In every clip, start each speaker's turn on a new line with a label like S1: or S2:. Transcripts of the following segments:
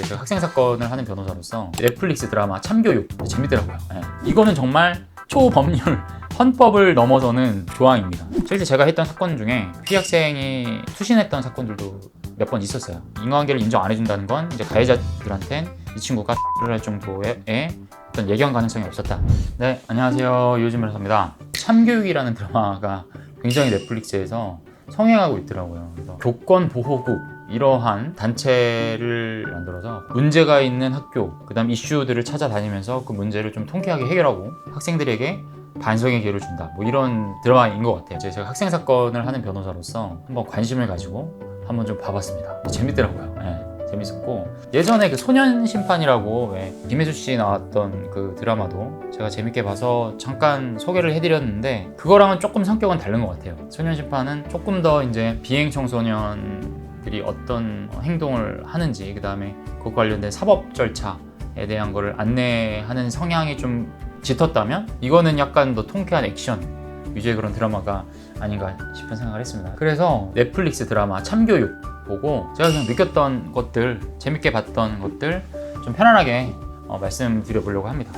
S1: 제가 학생 사건을 하는 변호사로서 넷플릭스 드라마 참교육 재밌더라고요. 네. 이거는 정말 초법률 헌법을 넘어서는 조항입니다. 실제 제가 했던 사건 중에 피해 학생이 투신했던 사건들도 몇 번 있었어요. 인과관계를 인정 안 해준다는 건 이제 가해자들한텐 이 친구가 X를 할 정도의 어떤 예견 가능성이 없었다. 네, 안녕하세요. 요즘 변호사입니다. 참교육이라는 드라마가 굉장히 넷플릭스에서 성행하고 있더라고요. 그래서 교권보호국 이러한 단체를 만들어서 문제가 있는 학교, 그 다음 이슈들을 찾아다니면서 그 문제를 좀 통쾌하게 해결하고 학생들에게 반성의 기회를 준다. 뭐 이런 드라마인 것 같아요. 제가 학생 사건을 하는 변호사로서 한번 관심을 가지고 한번 좀 봐봤습니다. 재밌더라고요. 네, 재밌었고 예전에 그 소년심판이라고 김혜수 씨 나왔던 그 드라마도 제가 재밌게 봐서 잠깐 소개를 해드렸는데 그거랑은 조금 성격은 다른 것 같아요. 소년심판은 조금 더 이제 비행 청소년들이 어떤 행동을 하는지 그 다음에 그것 관련된 사법 절차에 대한 거를 안내하는 성향이 좀 짙었다면 이거는 약간 더 통쾌한 액션 위주의 그런 드라마가 아닌가 싶은 생각을 했습니다. 그래서 넷플릭스 드라마 참교육 보고 제가 그냥 느꼈던 것들, 재밌게 봤던 것들 좀 편안하게 말씀드려보려고 합니다.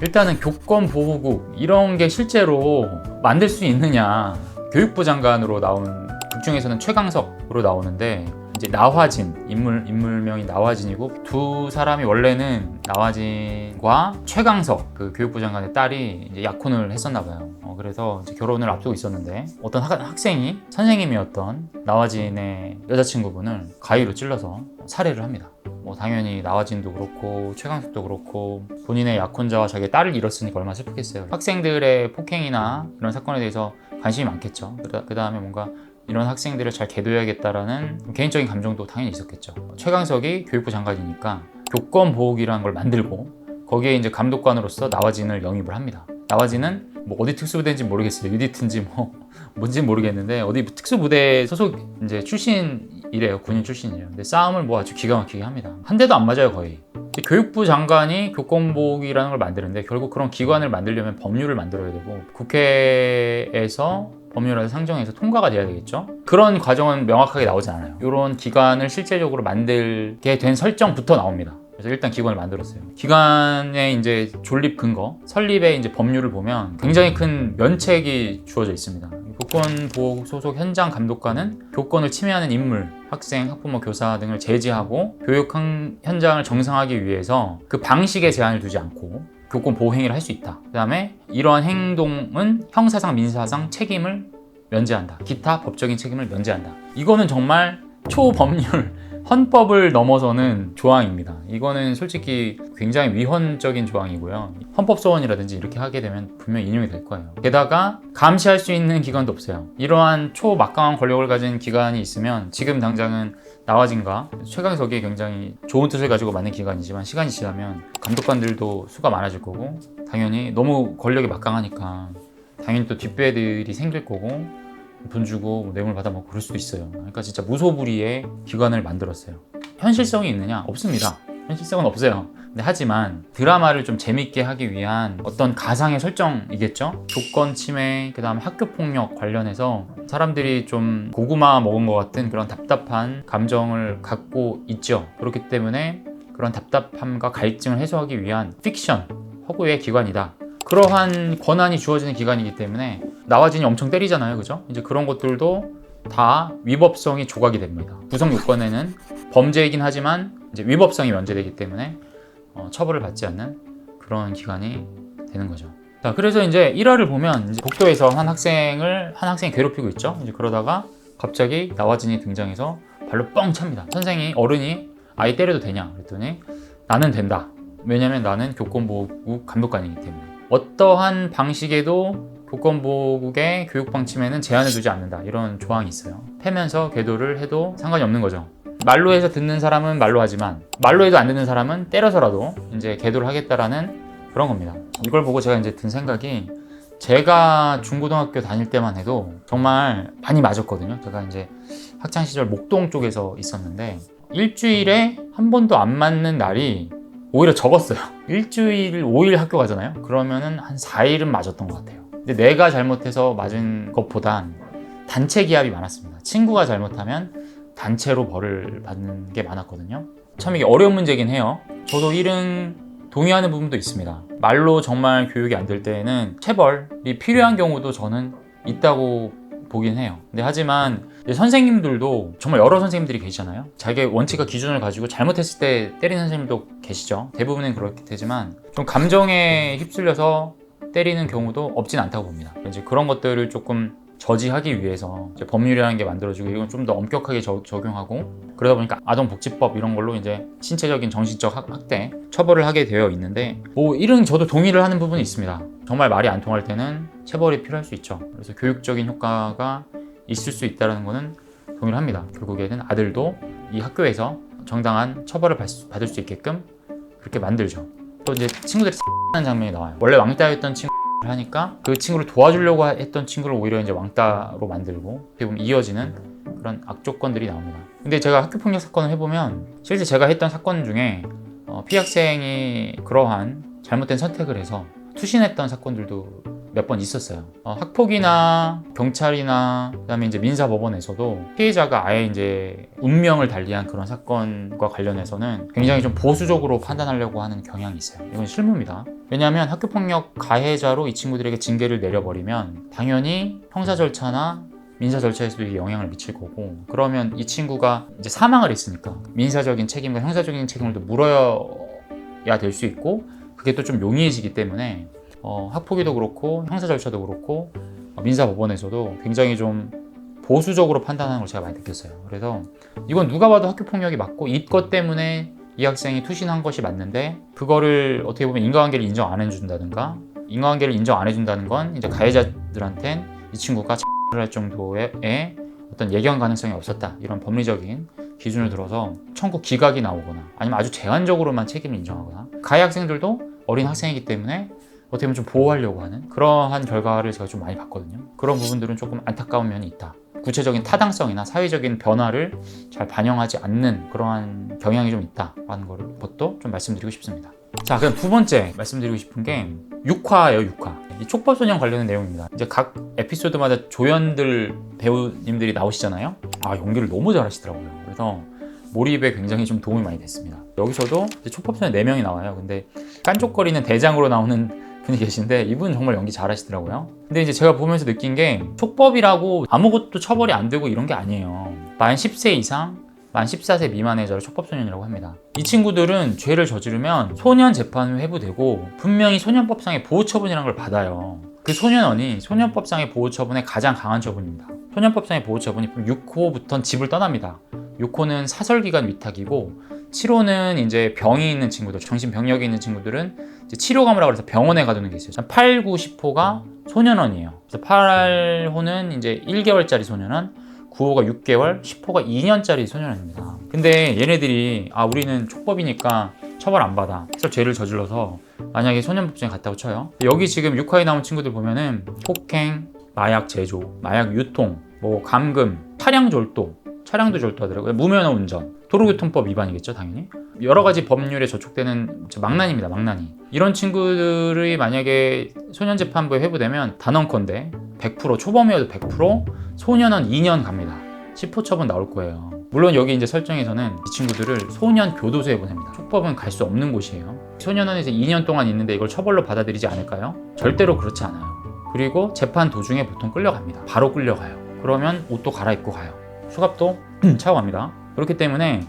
S1: 일단은 교권보호국 이런 게 실제로 만들 수 있느냐. 교육부 장관으로 나온 극 중에서는 최강석으로 나오는데 이제 나화진, 인물명이 나화진이고 두 사람이 원래는 나화진과 최강석 그 교육부 장관의 딸이 이제 약혼을 했었나 봐요. 그래서 이제 결혼을 앞두고 있었는데 어떤 학생이 선생님이었던 나화진의 여자친구분을 가위로 찔러서 살해를 합니다. 뭐 당연히 나화진도 그렇고 최강석도 그렇고 본인의 약혼자와 자기의 딸을 잃었으니까 얼마나 슬프겠어요. 학생들의 폭행이나 이런 사건에 대해서 관심이 많겠죠. 그 다음에 뭔가 이런 학생들을 잘 계도해야겠다라는 개인적인 감정도 당연히 있었겠죠. 최강석이 교육부 장관이니까 교권보호국이라는 걸 만들고 거기에 이제 감독관으로서 나화진을 영입을 합니다. 나화진은 뭐 어디 특수부대인지 모르겠어요. 유디트인지 뭔지 모르겠는데 어디 특수부대 소속 이제 출신이래요. 군인 출신이에요. 근데 싸움을 뭐 아주 기가 막히게 합니다. 한 대도 안 맞아요, 거의. 교육부 장관이 교권보호국이라는 걸 만드는데 결국 그런 기관을 만들려면 법률을 만들어야 되고 국회에서 법률안을 상정해서 통과가 돼야 되겠죠. 그런 과정은 명확하게 나오지 않아요. 이런 기관을 실제적으로 만들게 된 설정부터 나옵니다. 그래서 일단 기관을 만들었어요. 기관의 이제 존립 근거, 설립의 이제 법률을 보면 굉장히 큰 면책이 주어져 있습니다. 교권보호국 소속 현장 감독관은 교권을 침해하는 인물, 학생, 학부모, 교사 등을 제지하고 교육 현장을 정상화하기 위해서 그 방식에 제한을 두지 않고 교권 보호 행위를 할 수 있다. 그 다음에 이러한 행동은 형사상, 민사상 책임을 면제한다. 기타 법적인 책임을 면제한다. 이거는 정말 초법률 헌법을 넘어서는 조항입니다. 이거는 솔직히 굉장히 위헌적인 조항이고요. 헌법소원이라든지 이렇게 하게 되면 분명히 인용이 될 거예요. 게다가 감시할 수 있는 기관도 없어요. 이러한 초막강한 권력을 가진 기관이 있으면 지금 당장은 나화진과 최강석이 굉장히 좋은 뜻을 가지고 만든 기관이지만 시간이 지나면 감독관들도 수가 많아질 거고 당연히 너무 권력이 막강하니까 당연히 또 뒷배들이 생길 거고 돈 주고 뇌물 받아먹고 그럴 수도 있어요. 그러니까 진짜 무소불위의 기관을 만들었어요. 현실성이 있느냐? 없습니다. 현실성은 없어요. 근데 하지만 드라마를 좀 재밌게 하기 위한 어떤 가상의 설정이겠죠? 교권 침해, 그 다음 학교 폭력 관련해서 사람들이 좀 고구마 먹은 것 같은 그런 답답한 감정을 갖고 있죠. 그렇기 때문에 그런 답답함과 갈증을 해소하기 위한 픽션, 허구의 기관이다. 그러한 권한이 주어지는 기관이기 때문에 나화진이 엄청 때리잖아요. 그죠? 이제 그런 것들도 다 위법성이 조각이 됩니다. 구성 요건에는 범죄이긴 하지만 이제 위법성이 면제되기 때문에 처벌을 받지 않는 그런 기관이 되는 거죠. 자, 그래서 이제 1화를 보면 이제 복도에서 한 학생이 괴롭히고 있죠. 이제 그러다가 갑자기 나화진이 등장해서 발로 뻥 찹니다. 어른이 아이 때려도 되냐? 그랬더니 나는 된다. 왜냐면 나는 교권보호국 감독관이기 때문에. 어떠한 방식에도 교권보호국의 교육방침에는 제한을 두지 않는다. 이런 조항이 있어요. 패면서 계도를 해도 상관이 없는 거죠. 말로 해서 듣는 사람은 말로 하지만 말로 해도 안 듣는 사람은 때려서라도 이제 계도를 하겠다라는 그런 겁니다. 이걸 보고 제가 이제 든 생각이 제가 중고등학교 다닐 때만 해도 정말 많이 맞았거든요. 제가 이제 학창시절 목동 쪽에서 있었는데 일주일에 한 번도 안 맞는 날이 오히려 적었어요. 일주일 5일 학교 가잖아요. 그러면은 한 4일은 맞았던 것 같아요. 근데 내가 잘못해서 맞은 것보단 단체 기합이 많았습니다. 친구가 잘못하면 단체로 벌을 받는 게 많았거든요. 참 이게 어려운 문제긴 해요. 저도 1은 동의하는 부분도 있습니다. 말로 정말 교육이 안 될 때에는 체벌이 필요한 경우도 저는 있다고 보긴 해요. 근데 하지만 선생님들도 정말 여러 선생님들이 계시잖아요. 자기의 원칙과 기준을 가지고 잘못했을 때 때리는 선생님도 계시죠. 대부분은 그렇게 되지만 좀 감정에 휩쓸려서 때리는 경우도 없진 않다고 봅니다. 이제 그런 것들을 조금 저지하기 위해서 이제 법률이라는 게 만들어지고 이건 좀 더 엄격하게 적용하고 그러다 보니까 아동복지법 이런 걸로 이제 신체적인 정신적 학대 처벌을 하게 되어 있는데 뭐 이런 저도 동의를 하는 부분이 있습니다. 정말 말이 안 통할 때는 체벌이 필요할 수 있죠. 그래서 교육적인 효과가 있을 수 있다는 거는 동의를 합니다. 결국에는 아들도 이 학교에서 정당한 처벌을 받을 수 있게끔 그렇게 만들죠. 또 이제 친구들이 하는 장면이 나와요. 원래 왕따였던 친구를 하니까 그 친구를 도와주려고 했던 친구를 오히려 이제 왕따로 만들고 어떻게 보면 이어지는 그런 악조건들이 나옵니다. 근데 제가 학교폭력 사건을 해보면 실제 제가 했던 사건 중에 피해 학생이 그러한 잘못된 선택을 해서 투신했던 사건들도 몇 번 있었어요. 학폭이나 경찰이나 그다음에 이제 민사법원에서도 피해자가 아예 이제 운명을 달리한 그런 사건과 관련해서는 굉장히 좀 보수적으로 판단하려고 하는 경향이 있어요. 이건 실무입니다. 왜냐하면 학교폭력 가해자로 이 친구들에게 징계를 내려버리면 당연히 형사 절차나 민사 절차에서도 영향을 미칠 거고 그러면 이 친구가 이제 사망을 했으니까 민사적인 책임과 형사적인 책임을 또 물어야 될 수 있고 그게 또 좀 용이해지기 때문에 학폭위도 그렇고 형사 절차도 그렇고 민사법원에서도 굉장히 좀 보수적으로 판단하는 걸 제가 많이 느꼈어요. 그래서 이건 누가 봐도 학교폭력이 맞고 이것 때문에 이 학생이 투신한 것이 맞는데 그거를 어떻게 보면 인과관계를 인정 안 해준다든가 인과관계를 인정 안 해준다는 건 이제 가해자들한텐 이 친구가 X를 할 정도의 어떤 예견 가능성이 없었다 이런 법리적인 기준을 들어서 청구 기각이 나오거나 아니면 아주 제한적으로만 책임을 인정하거나 가해 학생들도 어린 학생이기 때문에 어떻게 보면 좀 보호하려고 하는 그러한 결과를 제가 좀 많이 봤거든요. 그런 부분들은 조금 안타까운 면이 있다. 구체적인 타당성이나 사회적인 변화를 잘 반영하지 않는 그러한 경향이 좀 있다라는 것도 좀 말씀드리고 싶습니다. 자, 그럼 두 번째 말씀드리고 싶은 게 6화예요, 6화. 이 촉법소년 관련된 내용입니다. 이제 각 에피소드마다 조연들 배우님들이 나오시잖아요. 연기를 너무 잘하시더라고요. 그래서 몰입에 굉장히 좀 도움이 많이 됐습니다. 여기서도 촉법소년 4명이 나와요. 근데 깐족거리는 대장으로 나오는 분이 계신데 이분 정말 연기 잘하시더라고요. 근데 이제 제가 보면서 느낀 게 촉법이라고 아무것도 처벌이 안 되고 이런 게 아니에요. 만 10세 이상, 만 14세 미만의 자를 촉법소년이라고 합니다. 이 친구들은 죄를 저지르면 소년 재판을 회부되고 분명히 소년법상의 보호처분이라는 걸 받아요. 그 소년원이 소년법상의 보호처분의 가장 강한 처분입니다. 소년법상의 보호처분이 6호부터는 집을 떠납니다. 6호는 사설기관 위탁이고 7호는 이제 병이 있는 친구들, 정신병력이 있는 친구들은 이제 치료감이라고 해서 병원에 가두는 게 있어요. 8, 9, 10호가 소년원이에요. 그래서 8호는 이제 1개월짜리 소년원, 9호가 6개월, 10호가 2년짜리 소년원입니다. 근데 얘네들이 우리는 촉법이니까 처벌 안 받아. 그래서 죄를 저질러서 만약에 소년법정에 갔다고 쳐요. 여기 지금 6화에 나온 친구들 보면은 폭행, 마약 제조, 마약 유통, 감금, 차량 졸도, 차량도 졸도하더라고요. 무면허 운전, 도로교통법 위반이겠죠, 당연히. 여러 가지 법률에 저촉되는 망난입니다, 망난이. 이런 친구들이 만약에 소년재판부에 회부되면 단언컨대 100% 초범이어도 100% 소년원 2년 갑니다. 10호 처분 나올 거예요. 물론 여기 이제 설정에서는 이 친구들을 소년 교도소에 보냅니다. 촉법은 갈 수 없는 곳이에요. 소년원에서 2년 동안 있는데 이걸 처벌로 받아들이지 않을까요? 절대로 그렇지 않아요. 그리고 재판 도중에 보통 끌려갑니다. 바로 끌려가요. 그러면 옷도 갈아입고 가요. 수갑도 차고 갑니다. 그렇기 때문에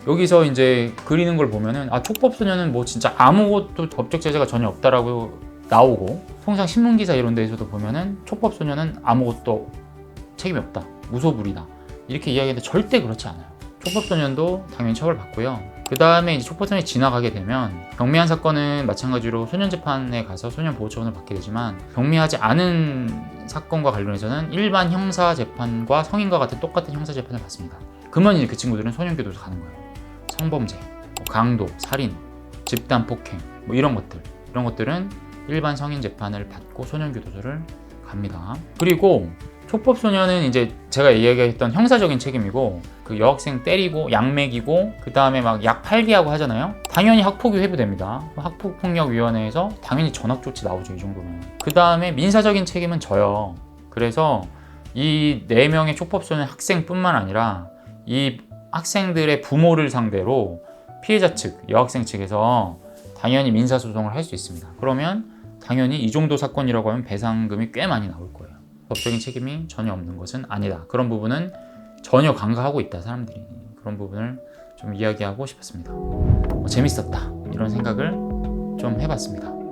S1: 여기서 이제 그리는 걸 보면은 촉법소년은 진짜 아무것도 법적 제재가 전혀 없다라고 나오고 통상 신문기사 이런 데에서도 보면은 촉법소년은 아무것도 책임이 없다. 무소불위다. 이렇게 이야기하는데 절대 그렇지 않아요. 촉법소년도 당연히 처벌받고요. 그 다음에 이제 촉법소년이 지나가게 되면 경미한 사건은 마찬가지로 소년재판에 가서 소년보호처분을 받게 되지만 경미하지 않은 사건과 관련해서는 일반 형사재판과 성인과 같은 똑같은 형사재판을 받습니다. 그러면 이제 그 친구들은 소년교도소 가는 거예요. 성범죄, 강도, 살인, 집단폭행 이런 것들은 일반 성인 재판을 받고 소년교도소를 갑니다. 그리고 촉법소년은 이제 제가 이야기했던 형사적인 책임이고 그 여학생 때리고 약 먹이고 그 다음에 막 약 팔기하고 하잖아요. 당연히 학폭위 회부됩니다. 학폭폭력위원회에서 당연히 전학조치 나오죠. 이 정도면. 그 다음에 민사적인 책임은 져요. 그래서 이 4명의 촉법소년 학생뿐만 아니라 이 학생들의 부모를 상대로 피해자 측, 여학생 측에서 당연히 민사소송을 할 수 있습니다. 그러면 당연히 이 정도 사건이라고 하면 배상금이 꽤 많이 나올 거예요. 법적인 책임이 전혀 없는 것은 아니다. 그런 부분은 전혀 간과하고 있다, 사람들이. 그런 부분을 좀 이야기하고 싶었습니다. 재밌었다, 이런 생각을 좀 해봤습니다.